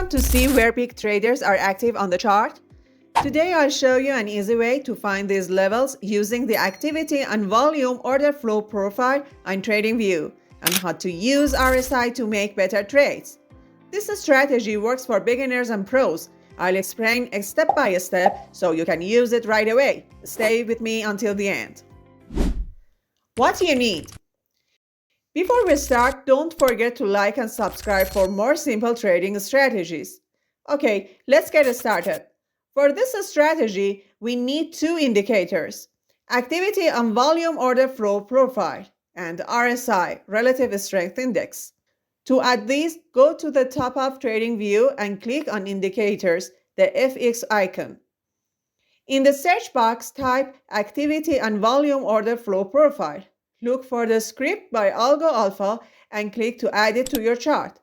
Want to see where big traders are active on the chart? Today I'll show you an easy way to find these levels using the activity and volume order flow profile on TradingView and how to use RSI to make better trades. This strategy works for beginners and pros. I'll explain step by step so you can use it right away. Stay with me until the end. What you need. Before we start, don't forget to like and subscribe for more simple trading strategies. Okay, let's get started. For this strategy, we need two indicators: activity and volume order flow profile and RSI, relative strength index. To add these, go to the top of TradingView and click on indicators, the FX icon. In the search box, type activity and volume order flow profile. Look for the script by Algo Alpha and click to add it to your chart.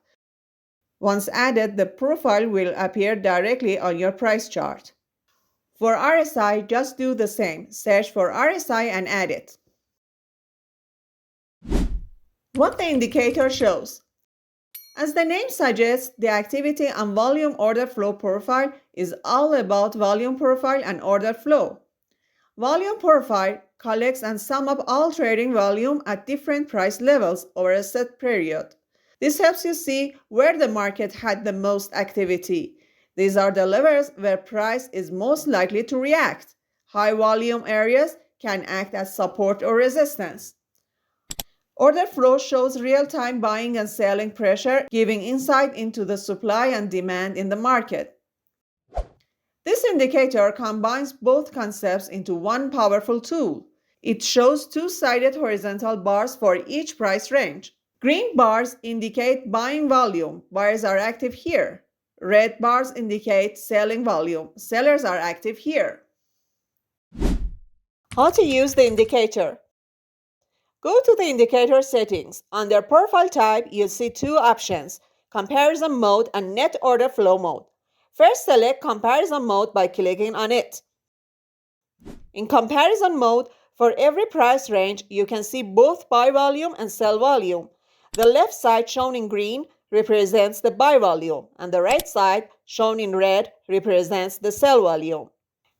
Once added, the profile will appear directly on your price chart. For RSI, just do the same. Search for RSI and add it. What the indicator shows. As the name suggests, the activity and volume order flow profile is all about volume profile and order flow. Volume profile collects and sums up all trading volume at different price levels over a set period. This helps you see where the market had the most activity. These are the levels where price is most likely to react. High volume areas can act as support or resistance. Order flow shows real-time buying and selling pressure, giving insight into the supply and demand in the market. This indicator combines both concepts into one powerful tool. It shows two-sided horizontal bars for each price range. Green bars indicate buying volume. Buyers are active here. Red bars indicate selling volume. Sellers are active here. How to use the indicator. Go to the indicator settings. Under profile type, you'll see two options: comparison mode and net order flow mode. First, select comparison mode by clicking on it. In comparison mode, for every price range, you can see both buy volume and sell volume. The left side shown in green represents the buy volume, and the right side shown in red represents the sell volume.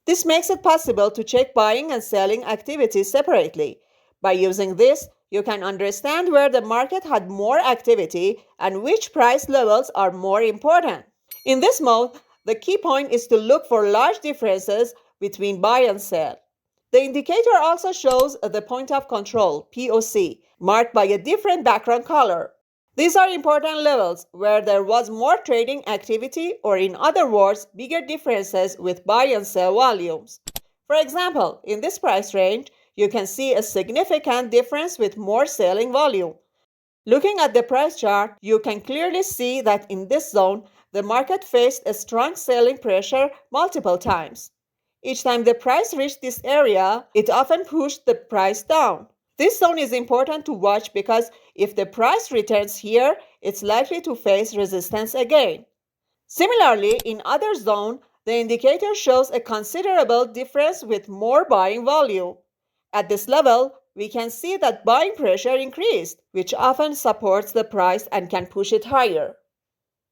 This makes it possible to check buying and selling activity separately. By using this, you can understand where the market had more activity and which price levels are more important. In this mode, the key point is to look for large differences between buy and sell. The indicator also shows the point of control, POC, marked by a different background color. These are important levels where there was more trading activity, or in other words, bigger differences with buy and sell volumes. For example, in this price range, you can see a significant difference with more selling volume. Looking at the price chart, you can clearly see that in this zone, the market faced a strong selling pressure multiple times. Each time the price reached this area, it often pushed the price down. This zone is important to watch because if the price returns here, it's likely to face resistance again. Similarly, in other zones, the indicator shows a considerable difference with more buying volume. At this level, we can see that buying pressure increased, which often supports the price and can push it higher.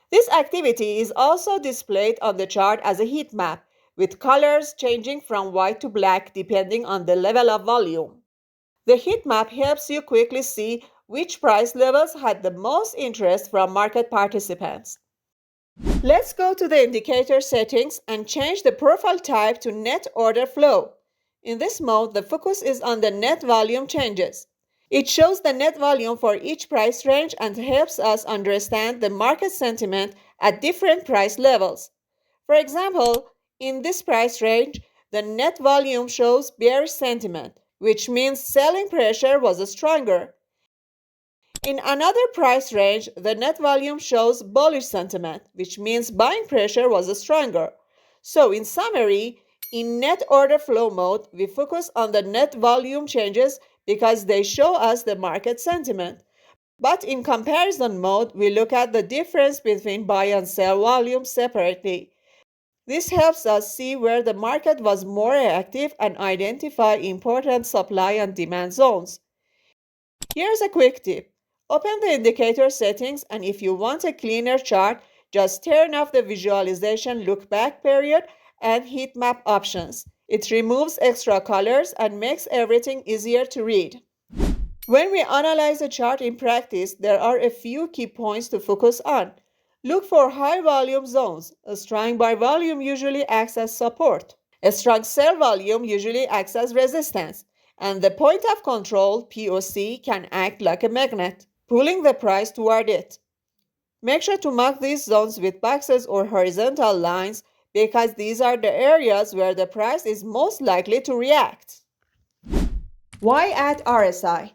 This activity is also displayed on the chart as a heat map, with colors changing from white to black depending on the level of volume. The heat map helps you quickly see which price levels had the most interest from market participants. Let's go to the indicator settings and change the profile type to net order flow. In this mode, the focus is on the net volume changes. It shows the net volume for each price range and helps us understand the market sentiment at different price levels. For example, in this price range, the net volume shows bearish sentiment, which means selling pressure was stronger. In another price range, the net volume shows bullish sentiment, which means buying pressure was stronger. So in summary, in net order flow mode, we focus on the net volume changes because they show us the market sentiment. But in comparison mode, we look at the difference between buy and sell volume separately. This helps us see where the market was more active and identify important supply and demand zones. Here's a quick tip. Open the indicator settings, and if you want a cleaner chart, just turn off the visualization look back period and heat map options. It removes extra colors and makes everything easier to read. When we analyze a chart in practice, there are a few key points to focus on. Look for high volume zones. A strong buy volume usually acts as support. A strong sell volume usually acts as resistance. And the point of control, POC, can act like a magnet, pulling the price toward it. Make sure to mark these zones with boxes or horizontal lines because these are the areas where the price is most likely to react. Why add RSI?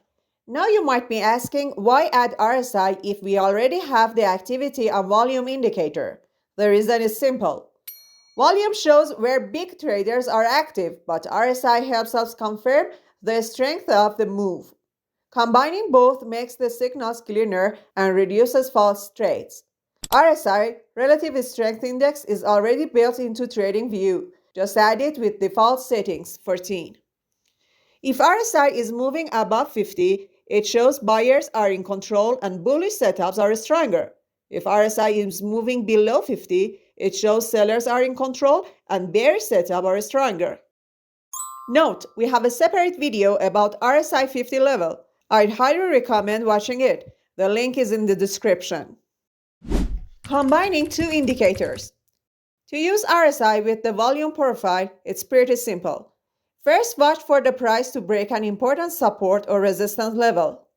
Now you might be asking, why add RSI if we already have the activity and volume indicator? The reason is simple. Volume shows where big traders are active, but RSI helps us confirm the strength of the move. Combining both makes the signals cleaner and reduces false trades. RSI, Relative Strength Index, is already built into TradingView. Just add it with default settings, 14. If RSI is moving above 50, it shows buyers are in control and bullish setups are stronger. If RSI is moving below 50, it shows sellers are in control and bearish setups are stronger. Note, we have a separate video about RSI 50 level. I'd highly recommend watching it. The link is in the description. Combining two indicators. To use RSI with the volume profile, it's pretty simple. First, watch for the price to break an important support or resistance level.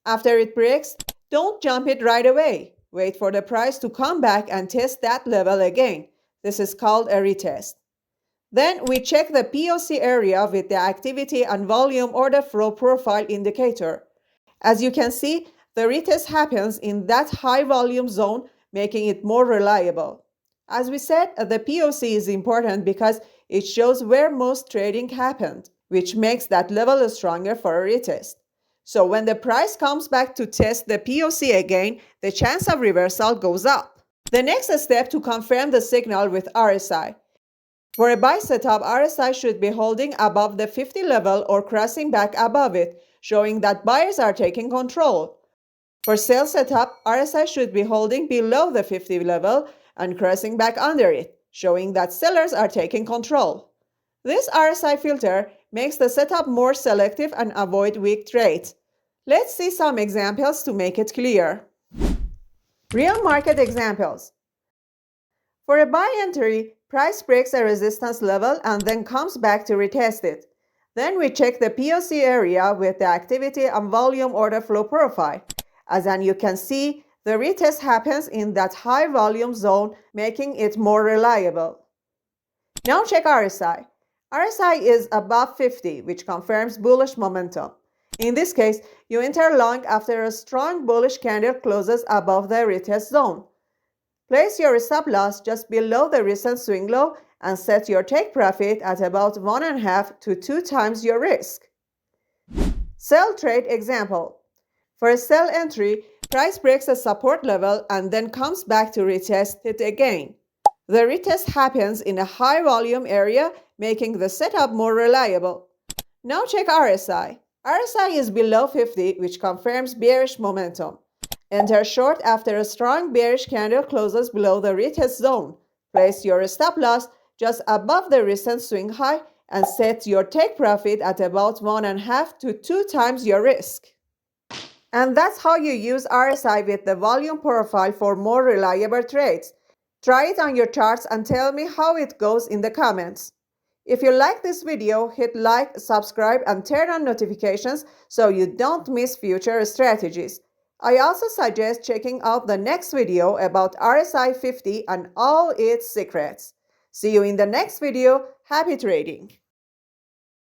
After it breaks, don't jump it right away. Wait for the price to come back and test that level again. This is called a retest. Then we check the POC area with the activity and volume order flow profile indicator. As you can see, the retest happens in that high volume zone, making it more reliable. As we said, the POC is important because it shows where most trading happened, which makes that level stronger for a retest. So when the price comes back to test the POC again, the chance of reversal goes up. The next step to confirm the signal with RSI. For a buy setup, RSI should be holding above the 50 level or crossing back above it, showing that buyers are taking control. For sell setup, RSI should be holding below the 50 level and crossing back under it, showing that sellers are taking control. This RSI filter makes the setup more selective and avoid weak trades. Let's see some examples to make it clear. Real market examples. For a buy entry, price breaks a resistance level and then comes back to retest it. Then we check the POC area with the activity and volume order flow profile. As you can see, the retest happens in that high volume zone, making it more reliable. Now check RSI. RSI is above 50, which confirms bullish momentum. In this case, you enter long after a strong bullish candle closes above the retest zone. Place your stop loss just below the recent swing low and set your take profit at about 1.5 to 2 times your risk. Sell trade example. For a sell entry, price breaks a support level and then comes back to retest it again. The retest happens in a high volume area, making the setup more reliable. Now check RSI. RSI is below 50, which confirms bearish momentum. Enter short after a strong bearish candle closes below the retest zone. Place your stop loss just above the recent swing high and set your take profit at about 1.5 to 2 times your risk. And that's how you use RSI with the volume profile for more reliable trades. Try it on your charts and tell me how it goes in the comments. If you like this video, hit like, subscribe, and turn on notifications so you don't miss future strategies. I also suggest checking out the next video about RSI 50 and all its secrets. See you in the next video. Happy trading!